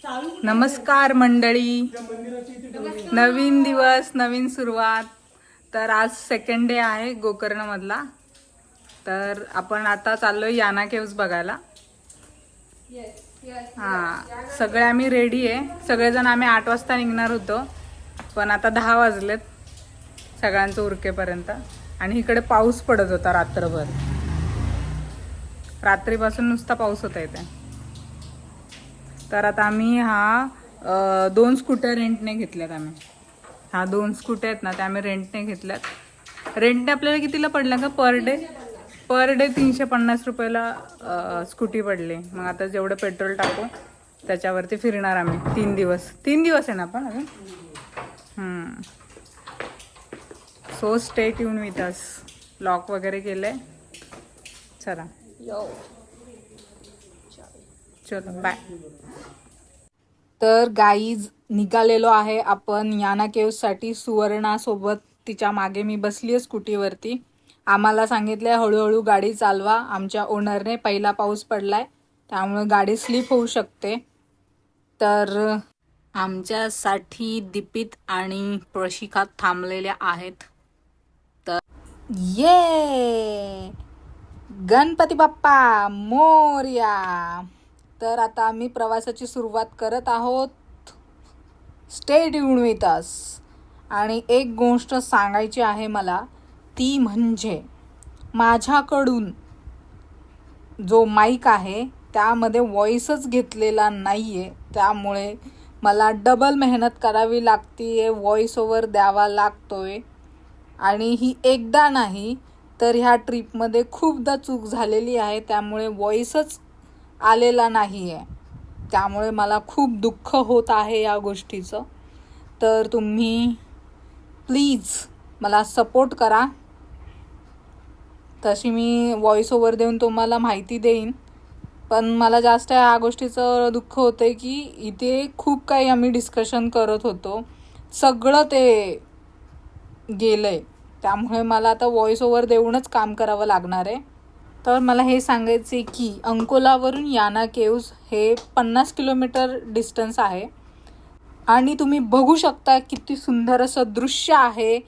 नमस्कार मंडळी. नवीन दिवस, नवीन सुरुवात. तर आज सेकंड डे आहे गोकर्णमधला. तर आपण आता चाललोय याना केव्स बघायला. सगळे आम्ही रेडी आहे. सगळेजण आम्ही 8 वाजता निघणार होतो, पण आता 10 वाजलेत सगळ्यांचं उरकेपर्यंत. आणि इकडे पाऊस पडत होता रात्रभर. रात्रीपासून नुसता पाऊस होता इथे. तर आता आम्ही 2 स्कूटर रेंटने घेतल्यात. आम्ही 2 स्कूटर आहेत ना, त्या आम्ही रेंटने घेतल्यात. रेंटने आपल्याला कितीला पडलं का पर डे 350 रुपयाला स्कूटी पडली. मग आता जेवढं पेट्रोल टाकू त्याच्यावरती फिरणार आम्ही 3 दिवस. 3 दिवस आहे ना आपण अजून. So stay tune with us. Lock वगैरे केलंय. चला चलो बाय. तर गाईज निघालेलो आहे आपण याना केव्ससाठी. सुवर्णासोबत तिच्या मागे मी बसली आहे स्कूटीवरती. आम्हाला सांगितलंय हळूहळू गाडी चालवा. आमच्या ओनरने पहिला पाऊस पडलाय त्यामुळे गाडी स्लिप होऊ शकते. तर आमच्यासाठी दीपित आणि प्रशिका थांबलेल्या आहेत. तर ये गणपती बाप्पा मोरया. तर आता आम्ही प्रवासाची सुरुवात करत आहोत. Stay tune with us. आणि एक गोष्ट सांगायची आहे मला, ती म्हणजे माझ्याकडून जो माईक आहे त्यामध्ये व्हॉइसच घेतलेला नाही आहे. त्यामुळे मला डबल मेहनत करावी लागते, व्हॉइस ओव्हर द्यावा लागतोय. आणि ही एकदा नाही तर ह्या ट्रिपमध्ये खूपदा चूक झालेली आहे. त्यामुळे व्हॉइसच आलेला नाही आहे. त्यामुळे मला खूप दुःख होत आहे या गोष्टीचं. तर तुम्ही प्लीज मला सपोर्ट करा. तशी मी व्हॉइस ओव्हर देऊन तुम्हाला माहिती देईन. पण मला जास्त ह्या गोष्टीचं दुःख होतं आहे की इथे खूप काही आम्ही डिस्कशन करत होतो, सगळं ते गेलं आहे. त्यामुळे मला आता व्हॉइस ओव्हर देऊनच काम करावं लागणार आहे. तर मला हे सांगायचं आहे की अंकोलावरून याना केव्स हे 50 किलोमीटर डिस्टन्स आहे. आणि तुम्ही बघू शकता किती सुंदर असं दृश्य आहे.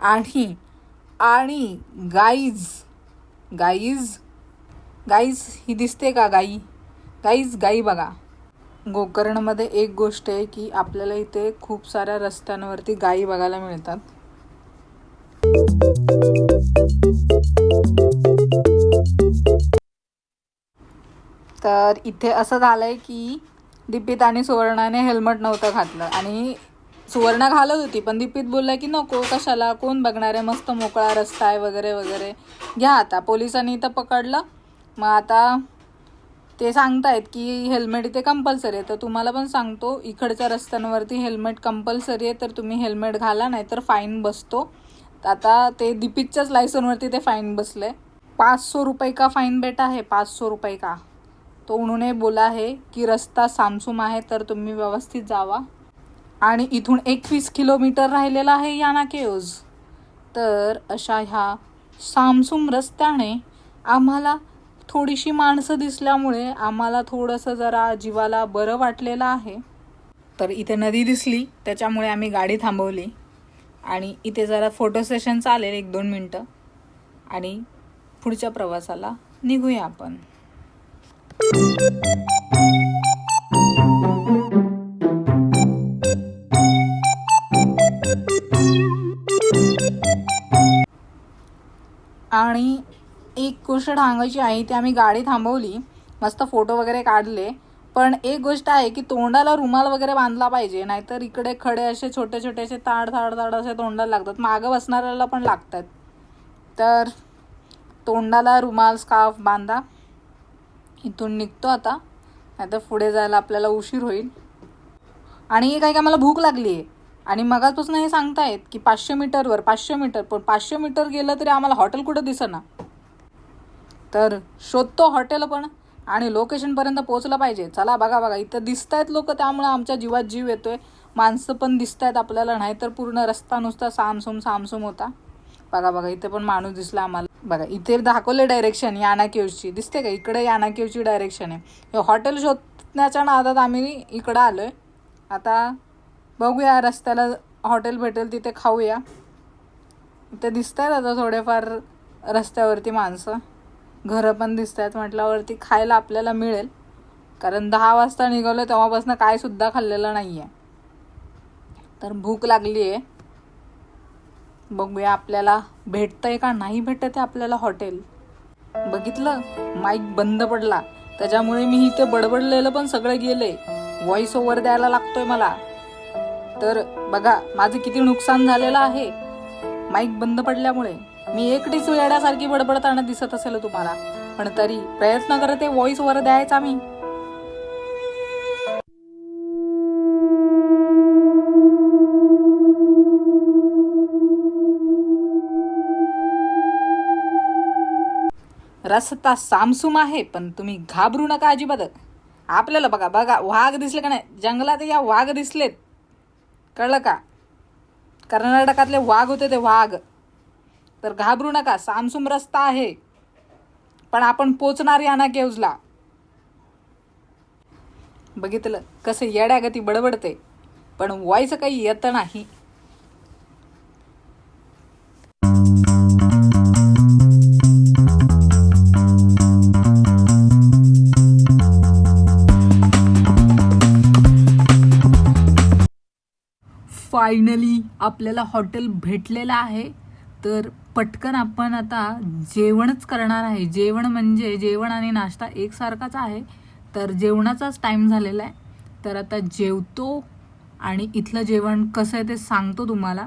आणि गाईज ही दिसते का गाई बघा. गोकर्णमध्ये एक गोष्ट आहे की आपल्याला इथे खूप साऱ्या रस्त्यांवरती गाई बघायला मिळतात. तर इथे असं झालंय की दीपित आणि सुवर्णाने हेल्मेट नव्हतं घातलं. आणि सुवर्णा घालत होती पण दीपित बोलला की नको, कशाला, कोण बघणार आहे, मस्त मोकळा रस्ता आहे वगैरे वगैरे, घ्या. आता पोलिसांनी इथं पकडलं. मग आता ते सांगतायत की हेल्मेट इथे कंपल्सरी आहे. तर तुम्हाला पण सांगतो, इकडच्या रस्त्यांवरती हेल्मेट कंपल्सरी आहे. तर तुम्ही हेल्मेट घाला, नाहीतर फाईन बसतो. आता ते दीपितच्याच लायसनवरती ते फाईन बसले. 500 रुपये का फाईन बेटा है, 500 रुपये का. तो उन्होंने बोला है की रस्ता सामसूम आहे तर तुम्ही व्यवस्थित जावा. आणि इथून 21 किलोमीटर राहिलेला आहे याना केव्स. तर अशा ह्या सामसूम रस्त्याने आम्हाला थोडीशी माणसं दिसल्यामुळे आम्हाला थोडंसं जरा जीवाला बरं वाटलेलं आहे. तर इथे नदी दिसली त्याच्यामुळे आम्ही गाडी थांबवली. आणि इथे जरा फोटो सेशन चालेल 1-2 मिनटं. आणि पुढच्या प्रवासाला निघूया आपण. आणि एक गोष्ट सांगायची आहे, ती आम्ही गाडी थांबवली, मस्त फोटो वगैरे काढले. पण एक गोष्ट आहे की तोंडाला रुमाल वगैरे बांधला पाहिजे, नाहीतर इकडे खडे असे छोटे छोटे असे ताड असे तोंडाला लागतात. मागं बसणाऱ्याला पण लागतात. तर तोंडाला रुमाल, स्कार्फ बांधा. इथून निघतो आता, नाहीतर पुढे जायला आपल्याला उशीर होईल. आणि काय का मला भूक लागली आहे. आणि मगाचपासून हे सांगतायत की 500 मीटरवर 500 मीटर, पण 500 मीटर गेलं तरी आम्हाला हॉटेल कुठं दिसेना. तर शोधतो हॉटेल पण, आणि लोकेशनपर्यंत पोहोचलं पाहिजे. चला बघा इथं दिसत आहेत लोक, त्यामुळे आमच्या जीवात जीव येतोय. माणसं पण दिसत आहेत आपल्याला, नाहीतर पूर्ण रस्ता नुसता सामसूम होता. बघा इथे पण माणूस दिसला आम्हाला. बघा इथे दाखवले डायरेक्शन याना केव्सची, दिसते का? इकडे याना केव्सची डायरेक्शन आहे. हे हॉटेल बसण्याच्या नादात आम्ही इकडं आलो आहे. आता बघूया रस्त्याला हॉटेल भेटेल तिथे खाऊया. इथे दिसत आहेत आता थोडेफार रस्त्यावरती माणसं, घरं पण दिसत आहेत म्हटल्यावरती खायला आपल्याला मिळेल. कारण 10 वाजता निघालो तेव्हापासून काय सुद्धा खाल्लेलं नाही आहे. तर भूक लागली आहे. बघूया आपल्याला भेटतंय का नाही भेटत आहे आपल्याला हॉटेल. बघितलं माईक बंद पडला त्याच्यामुळे मी इथे बडबडलेलं पण सगळं गेलंय. व्हॉइस ओव्हर द्यायला लागतोय मला. तर बघा माझं किती नुकसान झालेलं आहे माईक बंद पडल्यामुळे. मी एकटीच वेड्यासारखी बडबडताना दिसत असेल तुम्हाला, पण तरी प्रयत्न करते व्हॉइस ओव्हर द्यायचा मी. रस्ता सामसूम आहे पण तुम्ही घाबरू नका अजिबात. आपल्याला बघा बघा वाघ दिसले का नाही, जंगलात या वाघ दिसलेत, कळलं का. कर्नाटकातले वाघ होते ते वाघ. तर घाबरू नका, सामसूम रस्ता आहे पण आपण पोचणार याना केव्जला. बघितलं कसं येड्यागती बडबडते पण व्हॉइस काही येत नाही. फायनली आपल्याला हॉटेल भेटलेलं आहे. तर पटकन आपण आता जेवणच करणार आहे. जेवण म्हणजे जेवण आणि नाश्ता एकसारखाच आहे. तर जेवणाचाच टाईम झालेला आहे. तर आता जेवतो आणि इथलं जेवण कसं आहे ते सांगतो तुम्हाला.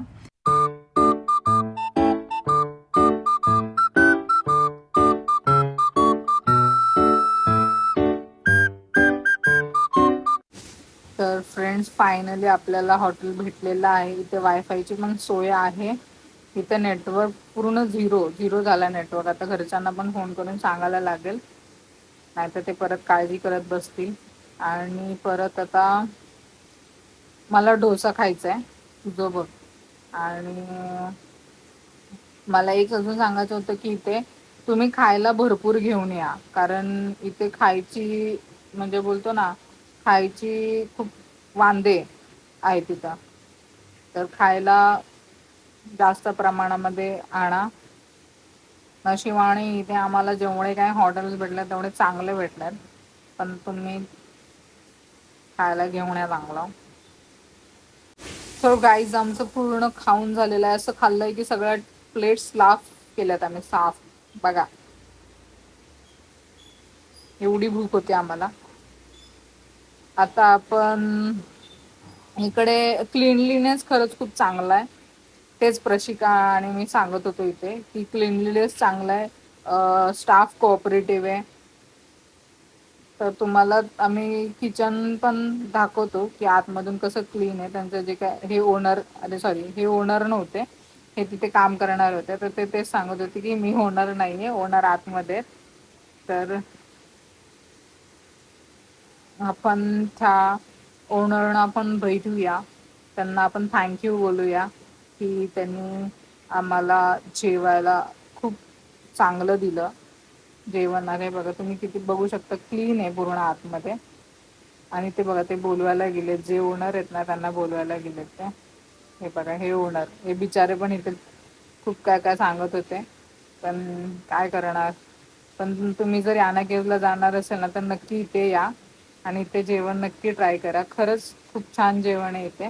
तर फ्रेंड्स फायनली आपल्याला हॉटेल भेटलेलं आहे. इथे वायफायची पण सोय आहे. इथे नेटवर्क पूर्ण झिरो झाला नेटवर्क. आता घरच्यांना पण फोन करून सांगायला लागेल, नाहीतर ते परत काळजी करत बसतील. आणि परत आता मला डोसा खायचा आहे, तुझं बघ. आणि मला एक अजून सांगायचं होतं की इथे तुम्ही खायला भरपूर घेऊन या, कारण इथे खायची म्हणजे बोलतो ना खायची खूप वांदे आहे तिथं. तर खायला जास्त प्रमाणामध्ये आणा. नशिबाने इथे आम्हाला जेवढे काय हॉटेल्स भेटले तेवढे चांगले भेटलेत, पण तुम्ही खायला घेऊन या चांगलं. तर गाईज आमचं पूर्ण खाऊन झालेलं आहे. असं खाल्लंय की सगळ्या प्लेट्स साफ केल्यात आम्ही, साफ. बघा एवढी भूक होती आम्हाला. आता आपण इकडे क्लीनलीनेस खरंच खूप चांगला आहे. तेच प्रशिका आणि मी सांगत होतो इथे की क्लीनलीनेस चांगला आहे, स्टाफ कोऑपरेटिव्ह आहे. तर तुम्हाला आम्ही किचन पण दाखवतो की आतमधून कसं क्लीन आहे. त्यांचं जे काय हे ओनर, हे ओनर नव्हते, हे तिथे काम करणार होते. तर ते तेच सांगत होते की मी ओनर नाही आहे, ओनर आतमध्ये. तर आपण त्या ओनरना आपण भेटूया, त्यांना आपण थँक्यू बोलूया की त्यांनी आम्हाला जेवायला खूप चांगलं दिलं. जेवण आहे बघा तुम्ही किती बघू शकता, क्लीन आहे पूर्ण आतमध्ये. आणि ते बघा ते बोलवायला गेलेत, जे ओनर आहेत ना त्यांना बोलवायला गेलेत ते. हे बघा हे ओनर, हे बिचारे पण इथे खूप काय काय सांगत होते, पण काय करणार. पण तुम्ही जर याना केव्जला जाणार असेल ना तर नक्की इथे या आणि इथे जेवण नक्की ट्राय करा. खरंच खूप छान जेवण आहे इथे.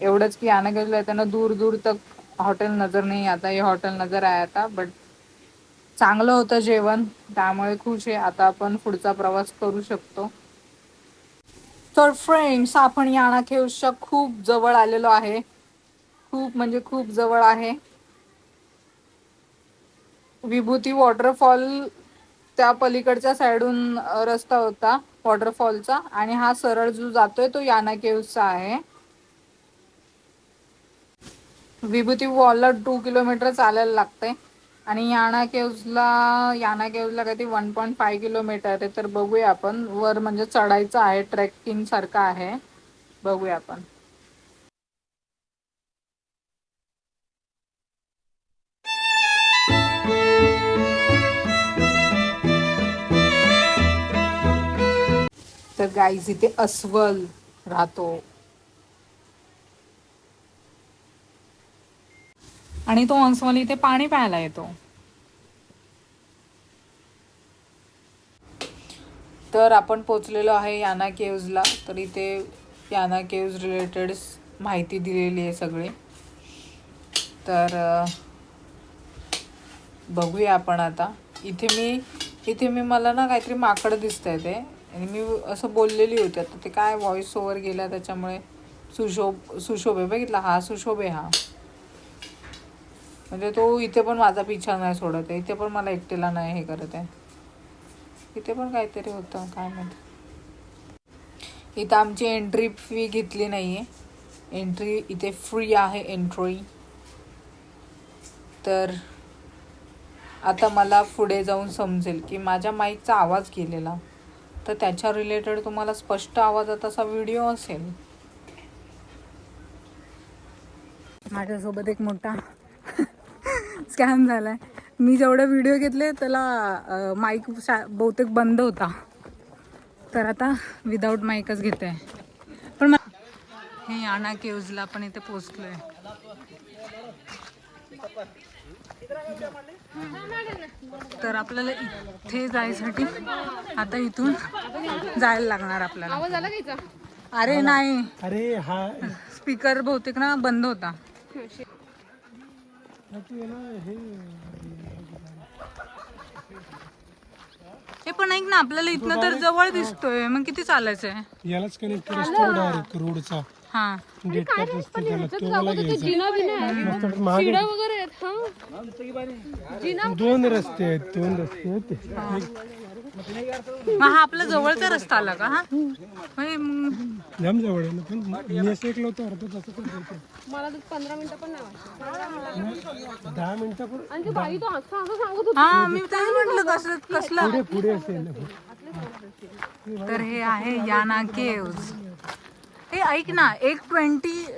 एवढंच की याना केव्जला येताना दूर दूर तक हॉटेल नजर नाही आता, हे हॉटेल नजर आहे आता. बट चांगलं होतं जेवण, त्यामुळे खुश आहे. आता आपण पुढचा प्रवास करू शकतो. तर फ्रेंड्स आपण याना केव्जच्या खूप जवळ आलेलो आहे. खूप म्हणजे खूप जवळ आहे. विभूती वॉटरफॉल त्या पलीकडच्या साईडून रस्ता होता वॉटरफॉलचा, आणि हा सरळ जो जातोय तो याना केव्जचा आहे. विभूती वॉलला 2 किलोमीटर चालायला लागतंय आणि याना केव्जला काही 1.5 किलोमीटर आहे. तर बघूया आपण वर, म्हणजे चढायचं आहे, ट्रेकिंग सारखं आहे. बघूया आपण. तर गाईज इथे अस्वल राहतो आणि तो अस्वल इथे पाणी प्यायला येतो. तर आपण पोचलेलो आहे याना केव्जला. तर इथे याना केव्ज रिलेटेड माहिती दिलेली आहे सगळी. तर बघूया आपण आता. इथे मी मला ना काहीतरी माकड दिसतंय ते, आणि मी असं बोललेली होती. आता ते काय व्हॉइस ओव्हर गेला त्याच्यामुळे सुशोभ आहे. बघितला हा सुशोभ आहे. हा म्हणजे तो इथे पण माझा पिछा नाही सोडत आहे. इथे पण मला एकटेला नाही हे करत आहे. इथे पण काहीतरी होतं काय माहिती. इथं आमची एंट्री फी घेतली नाही आहे. एंट्री इथे फ्री आहे एंट्री. तर आता मला पुढे जाऊन समजेल की माझ्या माईकचा आवाज गेलेला, तर त्याच्या रिलेटेड तुम्हाला स्पष्ट आवाजात असा व्हिडिओ असेल. माझ्यासोबत एक मोठा स्कॅम झालाय. मी जेवढे व्हिडिओ घेतले त्याला माईक बहुतेक बंद होता, तर आता विदाऊट माईकच घेते. पण हे याना केव्जला पण इथे पोचलोय. तर आपल्याला इथे जायसाठी आता इथून जायला लागणार आपल्याला. अरे नाही, अरे हा स्पीकर बहुतेक ना बंद होता. हे पण ऐक ना, आपल्याला इथनं तर जवळ दिसतोय, मग किती चालायचंय. यालाच कनेक्टेड असतो डायरेक्ट रोडचा. हा गेट पास असतो त्याला, तो मला घ्यायचा. दोन रस्ते आहेत. मग हा आपला जवळचा रस्ता आला का? हा जाम जवळ आहे ना. पण मी असं ऐकलं होतं अर्धा तास मला 15 मिनिटं पण नाही, 10 मिनिटं पण. हा मी तेच म्हटलं कसलं पुढे असेल. तर हे आहे याना केव्ज. हे ऐक ना, 120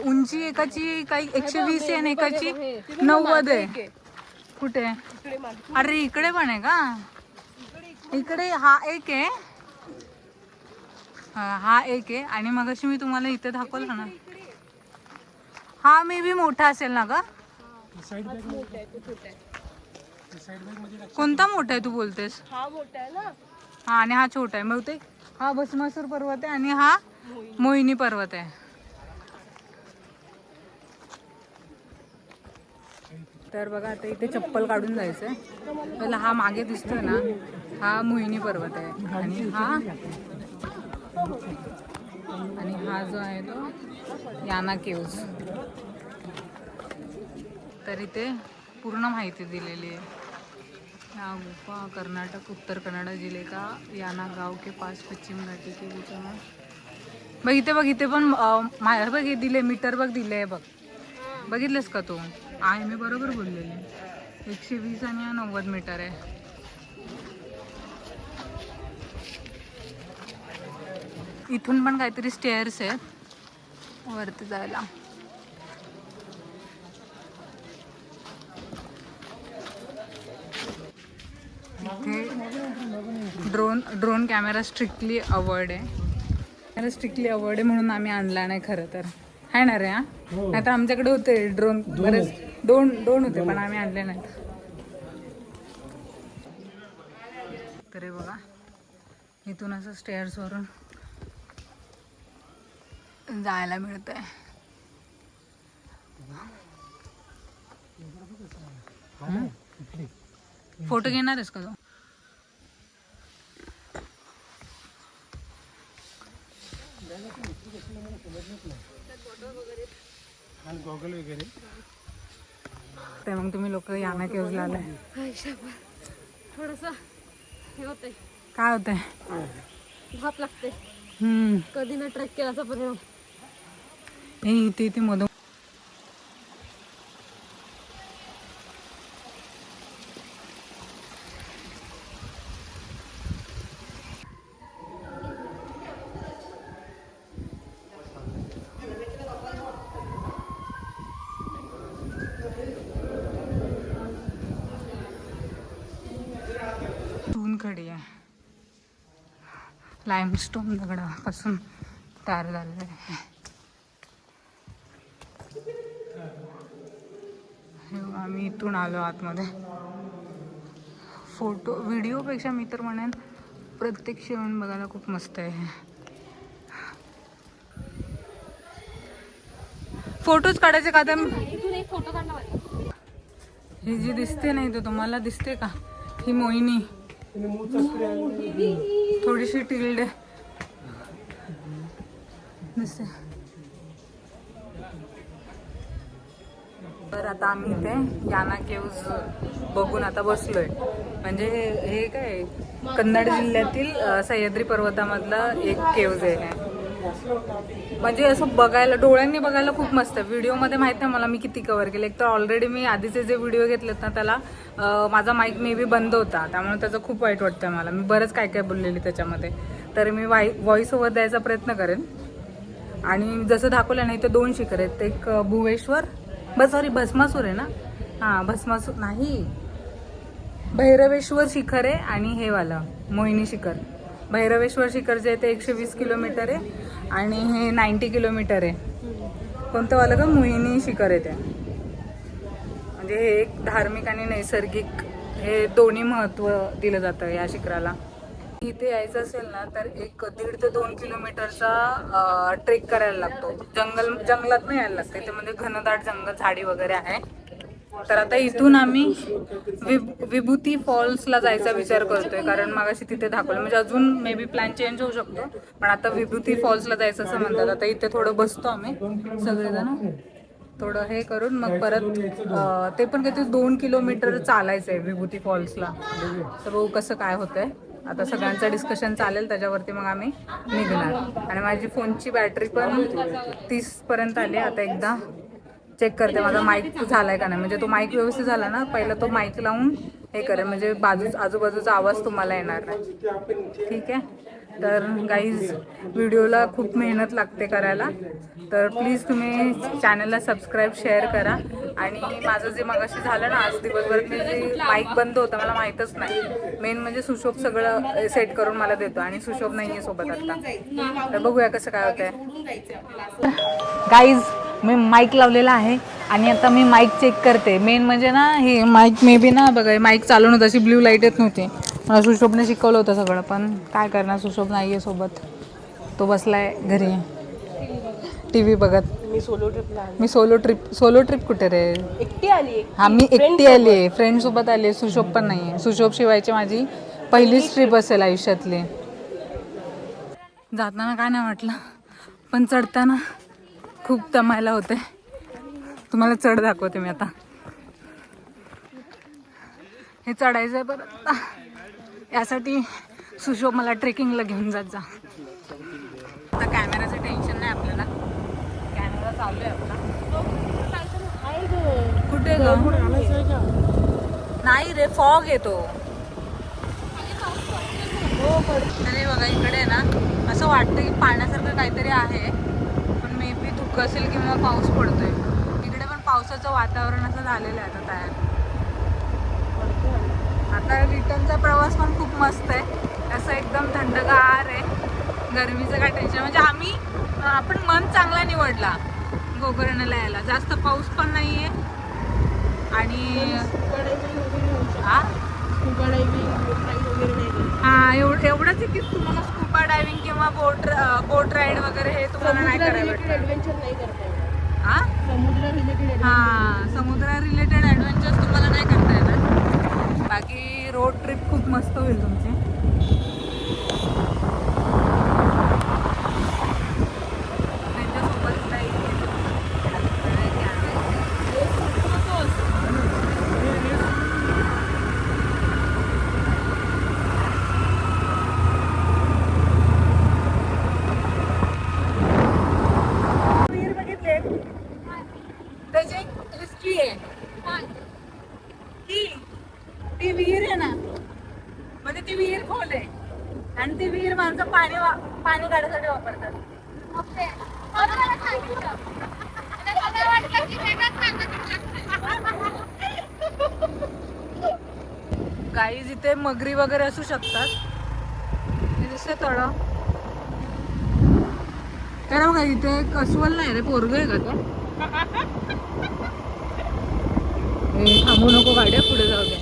उंची एकाची काही 120 आहे आणि एकाची 90 आहे. कुठे? अरे इकडे पण आहे का? इकडे हा एक आहे, हा एक आहे, आणि मगाशी मी तुम्हाला इथे दाखवलं ना, हा मे बी मोठा असेल ना का? कोणता मोठा आहे तू बोलतेस? हा मोठा आहे ना. हा आणि हा छोटा आहे. मग ते हा भस्मासूर पर्वत आहे आणि हा मोहिनी पर्वत आहे. तर बघा आता इथे चप्पल काढून जायचंय. पहिला हा मागे दिसतोय ना, हा मोहिनी पर्वत आहे, आणि हा जो आहे तो याना केव्ज. तर इथे पूर्ण माहिती दिलेली आहे. या गुफा कर्नाटक उत्तर कन्नड जिले का याना गाव के पास पश्चिम घाटी के बीच में. बघ इथे पण बघ हे दिले मीटर, बघ दिले बघ. बघितलंस का तू? आहे मी बरोबर बोललेली. 120 आणि 90 मीटर आहे. इथून पण काहीतरी स्टेअर्स आहेत वरती जायला. इथे ड्रोन कॅमेरा स्ट्रिक्टली अवॉइड आहे. स्ट्रिक्टली अवॉइड आहे म्हणून आम्ही आणला नाही खरं तर, आहे ना रे. हा नाही तर आमच्याकडे होते ड्रोन बरेच, दोन होते पण आम्ही आणले नाहीत. तरी बघा इथून असं स्टेअर्स वरून जायला मिळतंय. फोटो घेणार आहेस का तू? गॉगल वगैरे ते मग तुम्ही लोक याना केव्जला आलाय. थोडंसं हे होतंय. काय होतंय? धाप लागते. कधी ना ट्रेक केल्याचा परिणाम. इथे मधून खडी आहे. लाईमस्टोन दगडापासून तयार झालेलं आहे. हे बघा, आम्ही इथून आलो आतमध्ये. फोटो व्हिडिओपेक्षा मी तर म्हणेन प्रत्यक्ष येऊन बघायला खूप मस्त आहे. फोटोज काढायचे का तर इथून एक फोटो काढला पाहिजे. ही जी दिसते नाही तर तुम्हाला दिसते का, ही मोहिनी थोडीशी टिल्ड दिसते. तर आता आम्ही इथे याना केव्ज बघून आता बसलोय. म्हणजे हे काय कन्नड जिल्ह्यातील सह्याद्री पर्वतामधला एक केव्ज आहे. म्हणजे असं बघायला, डोळ्यांनी बघायला खूप मस्त आहे. व्हिडिओमध्ये माहित नाही मला मी किती कव्हर केलं. एक तर ऑलरेडी मी आधीचे जे व्हिडिओ घेतलेत ना त्याला माझा माईक मे बी बंद होता, त्यामुळे त्याचं खूप वाईट वाटतं मला. मी बरंच काय काय बोललेली त्याच्यामध्ये, तर मी व्हॉइस ओव्हर द्यायचा प्रयत्न करेन. आणि जसं दाखवलं नाही तर 2 शिखर आहेत. एक भुवेश्वर सॉरी भस्मासूर आहे ना, हां भस्मासूर नाही, भैरवेश्वर शिखर आहे. आणि हे वाला मोहिनी शिखर. भैरवेश्वर शिखर जे आहे ते 120 किलोमीटर आहे आणि हे 90 किलोमीटर आहे. कोणतं वालं का मोहिनी शिखर आहे ते. म्हणजे हे एक धार्मिक आणि नैसर्गिक हे दोन्ही महत्त्व दिलं जातं या शिखराला. इथे यायचं असेल ना तर 1.5 ते 2 किलोमीटरचा ट्रेक करायला लागतो. जंगलात नाही यायला लागतं. इथे म्हणजे घनदाट जंगल, झाडी वगैरे आहे. तर आता इथून आम्ही विभूती फॉल्सला जायचा विचार करतोय, कारण मगाशी तिथे दाखवलं. म्हणजे अजून मे बी प्लॅन चेंज होऊ शकतो, पण आता विभूती फॉल्सला जायचं असं म्हणतात. आता इथे थोडं बसतो आम्ही सगळेजण, थोडं हे करून मग परत ते पण काहीतरी 2 किलोमीटर चालायचं आहे विभूती फॉल्सला. तर बघू कसं काय होतंय. आता सगळ्यांचं डिस्कशन चालेल, त्याच्यावरती मग आम्ही निघणार. आणि माझी फोनची बॅटरी पण 30 पर्यंत आली. आता एकदा चेक करते माझा माईक झालाय का नाही. म्हणजे तो माईक व्यवस्थित झाला ना, पहिला तो माईक लावून हे करेल, म्हणजे आजूबाजूचा आवाज तुम्हाला येणार नाही. ठीक आहे. तर गाईज, व्हिडिओला खूप मेहनत लागते करायला, तर प्लीज तुम्ही चॅनलला सबस्क्राईब, शेअर करा. आणि माझं जे मगाशी झालं ना आज दिवसभर, मी जे माईक बंद होतं मला माहीतच नाही. मेन म्हणजे सुशोभ सगळं सेट करून मला देतो आणि सुशोभ नाही आहे सोबत आता. तर बघूया कसं काय होतंय. गाईज, मी माईक लावलेला आहे आणि आता मी माईक चेक करते. मेन म्हणजे ना हे माईक मे बी ना बघा, माईक चालू नव्हतं, अशी ब्ल्यू लाईट येत नव्हती. मला सुशोभने शिकवलं होतं सगळं, पण काय करणार, सुशोभ नाही आहे सोबत. तो बसलाय घरी टी व्ही बघत. मी सोलो ट्रिप कुठे रे, एकटी आली. हा मी एकटी आली आहे, फ्रेंड सोबत आली आहे. सुशोभ पण नाही आहे. सुशोभ शिवायची माझी पहिलीच ट्रिप असेल आयुष्यातली. जाताना काय नाही वाटलं, पण चढताना खूप दमायला होते. तुम्हाला चढ दाखवते मी आता. हे चढायचं आहे परत, यासाठी सुशोभ मला ट्रेकिंगला घेऊन जात जा. आता कॅमेराचं टेन्शन नाही आपल्याला, कॅमेरा चालू आहे आपला. कुठे ग? नाही रे, फॉग येतो. अरे बघा इकडे ना असं वाटतं की पाण्यासारखं काहीतरी आहे, पण मे बी धुकं असेल किंवा पाऊस पडतोय. इकडे पण पावसाचं वातावरण असं झालेलं आहे आता तयार. आता रिटर्नचा प्रवास पण खूप मस्त आहे, असं एकदम थंडगार आहे. गरमीचं काय टेन्शन, म्हणजे आपण मन चांगला निवडला गोकर्णला यायला. जास्त पाऊस पण नाही आहे आणि एवढंच आहे की तुम्हाला स्कुबा डायव्हिंग किंवा बोट राईड वगैरे हे तुम्हाला नाही करायला समुद्र रिलेटेड ॲडव्हेंचर्स तुम्हाला नाही करता येणार. बाकी रोड ट्रिप खूप मस्त होईल तुमची. त्याची हिस्ट्री आहे ती विहीर आहे ना, म्हणजे ती विहीर खोल आहे आणि ती विहीर माणसं पाणी काढायसाठी वापरतात. गाईज इथे मगरी वगैरे असू शकतात. हे दिसते तळ. तर बघा इथे कसवल नाही रे, पोरग आहे का तो? थांबू नको गाड्या, पुढे जाऊ दे.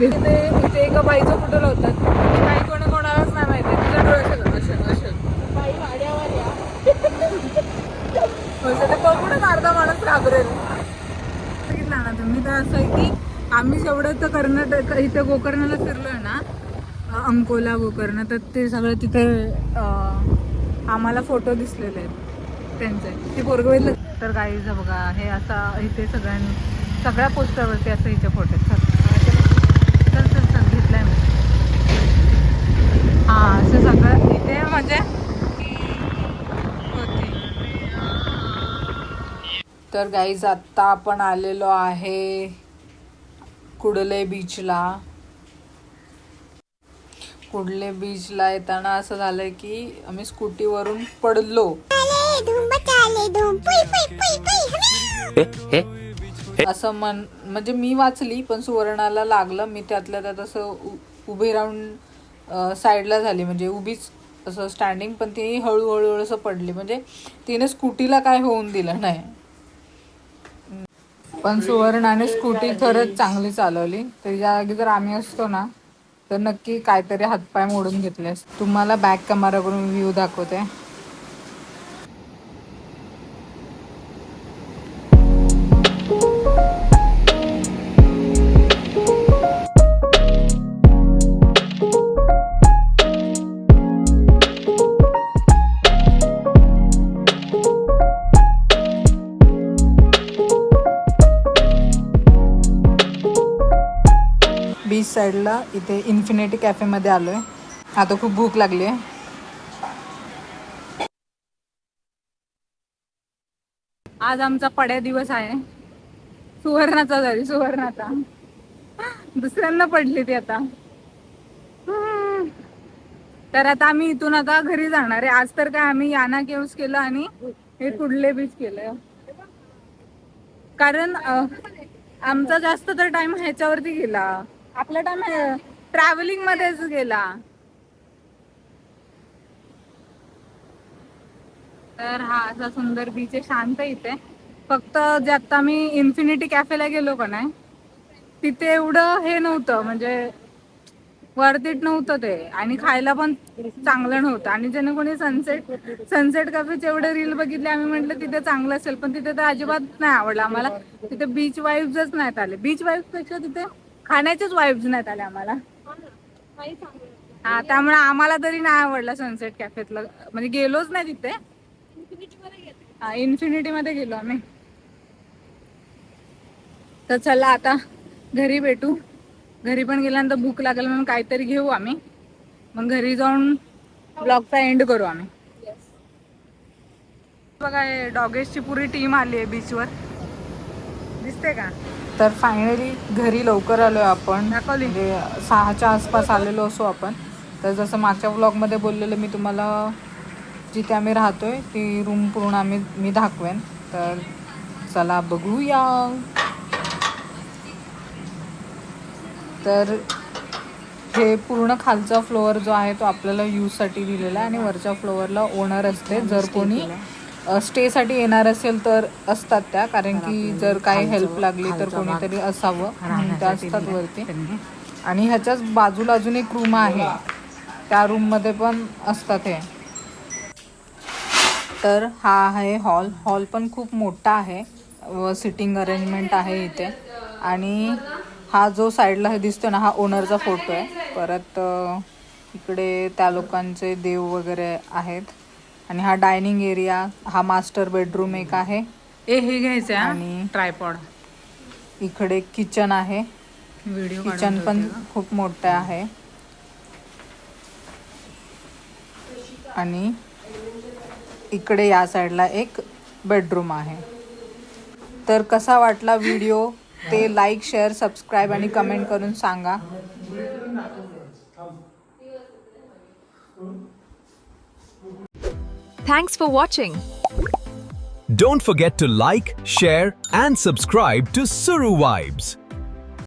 इथे एका बाईचा फोटो लावतात. काही कोणालाच नाही माहिती. तिचा डोळे बाई वाड्यावर या. ते बघूनच अर्धा माणूस घाबरेल. बघितलं ना तुम्ही, तर असं आहे की आम्ही जेवढं तर कर्नाटक इथे गोकर्णाला फिरलोय ना, अंकोला गोकर्ण, तर ते सगळं तिथे आम्हाला फोटो दिसलेले आहेत त्यांचे. ते पोरगं तर गाईज बघा, हे असं इथे सगळ्या पोस्टरवरती असं इथे फोटो आहेत. चल घेतलंय मी. हां, असं सगळं इथे म्हणजे होती. तर गाईज आत्ता आपण आलेलो आहे कुडले बीचला. कुडले बीचला येताना असं झालंय की आम्ही स्कूटीवरून पडलो. असं म्हणजे मी वाचली, पण सुवर्णाला लागलं. मी त्यातल्या त्यात असं उभी राहून साईडला झाली, म्हणजे उभीच असं स्टँडिंग, पण ती हळूहळू असं पडली. म्हणजे तिने स्कूटीला काय होऊन दिलं नाही. पण सुवर्णाने स्कूटी खरंच चांगली चालवली. त्याच्या जागी जर आम्ही असतो ना, तर नक्की काहीतरी हातपाय मोडून घेतले असते. तुम्हाला बॅक कॅमेरा करून व्ह्यू दाखवते. बीच साईडला इथे इन्फिनिटी कॅफेमध्ये आलोय. आता खूप भूक लागली आहे. आज आमचा पड्या दिवस आहे. सुवर्णाचा दुसऱ्यांदा पडली ती आता. तर आता आम्ही इथून आता घरी जाणार आहे. आज तर काय आम्ही याना केव्स केलं आणि हे कुडले बीच केलं, कारण आमचा जास्त तर टाइम ह्याच्यावरती गेला. आपला टाइम ट्रॅव्हलिंग मध्येच गेला. तर हा असा सुंदर बीच आहे, शांत इथे. फक्त जे आता मी इन्फिनिटी कॅफेला गेलो का नाही, तिथे एवढं हे नव्हतं, म्हणजे वर्थ इट नव्हतं ते, आणि खायला पण चांगलं नव्हतं. आणि ज्याने कोणी सनसेट कॅफेचे एवढे रील बघितले, आम्ही म्हटलं तिथे चांगलं असेल, पण तिथे तर अजिबात नाही आवडलं आम्हाला. तिथे बीच वाईब्सच नाहीत आले. बीच वाईब्स पेक्षा तिथे खाण्याचेच वाईब्स नाहीत आले आम्हाला. हा, त्यामुळे आम्हाला तरी नाही आवडला सनसेट कॅफेतलं. म्हणजे गेलोच नाही तिथे. हा, इन्फिनिटी मध्ये गेलो आम्ही. तर चला आता घरी भेटू. घरी पण गेल्यानंतर भूक लागेल, म्हणून काहीतरी घेऊ आम्ही. मग घरी जाऊन ब्लॉगचा एंड करू आम्ही. बघा, डॉगेसची पुरी टीम आली आहे बीचवर, दिसते का? तर फायनली घरी लवकर आलोय आपण. म्हणजे 6च्या आसपास आलेलो असो आपण. तर जसं मागच्या व्लॉगमध्ये बोललेलं मी तुम्हाला, जिथे आम्ही राहतोय ती रूम पूर्ण मी दाखवेन. तर चला बघूया. तर हे पूर्ण खालचा फ्लोअर जो आहे तो आपल्याला यूजसाठी दिलेला आहे, आणि वरच्या फ्लोअरला ओनर असते. जर कोणी स्टेसाठी येणार असेल तर असतात त्या, कारण की जर काही हेल्प लागली तर कोणीतरी असावं, त्या असतात वरती. आणि ह्याच्याच बाजूला अजून एक रूम आहे, त्या रूममध्ये पण असतात हे. तर हा आहे हॉल पण खूप मोठा आहे. सिटिंग अरेंजमेंट आहे इथे. आणि हा जो साईडला हे दिसतो ना, हा ओनरचा फोटो आहे. परत इकडे त्या लोकांचे देव वगैरे आहेत. आणि हा डायनिंग एरिया, हा मास्टर बेडरूम एक आहे. हे घ्यायचं आणि ट्रायपॉड. इकडे किचन आहे. किचन पण खूप मोठं आहे. आणि इकडे या साईडला एक बेडरूम आहे. तर कसा वाटला व्हिडिओ ते लाईक, शेअर, सबस्क्राईब आणि कमेंट करून सांगा. Thanks for watching. Don't forget to like, share and subscribe to Suru Vibes.